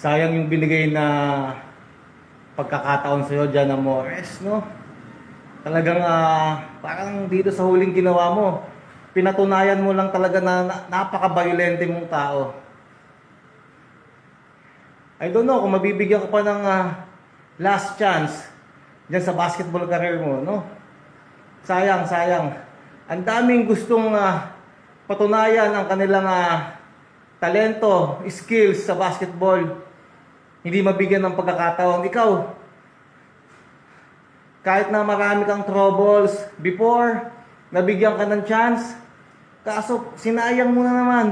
Sayang yung binigay na pagkakataon sa'yo, Jana Morez, no? Talagang parang dito sa huling ginawa mo, pinatunayan mo lang talaga na napaka-violente mong tao. I don't know kung mabibigyan ka pa ng last chance dyan sa basketball career mo, no? Sayang, sayang. Ang daming gustong patunayan ang kanilang talento, skills sa basketball. Hindi mabigyan ng pagkakataon. Ikaw, kahit na marami kang troubles before, nabigyan ka ng chance, kaso sinayang mo na naman.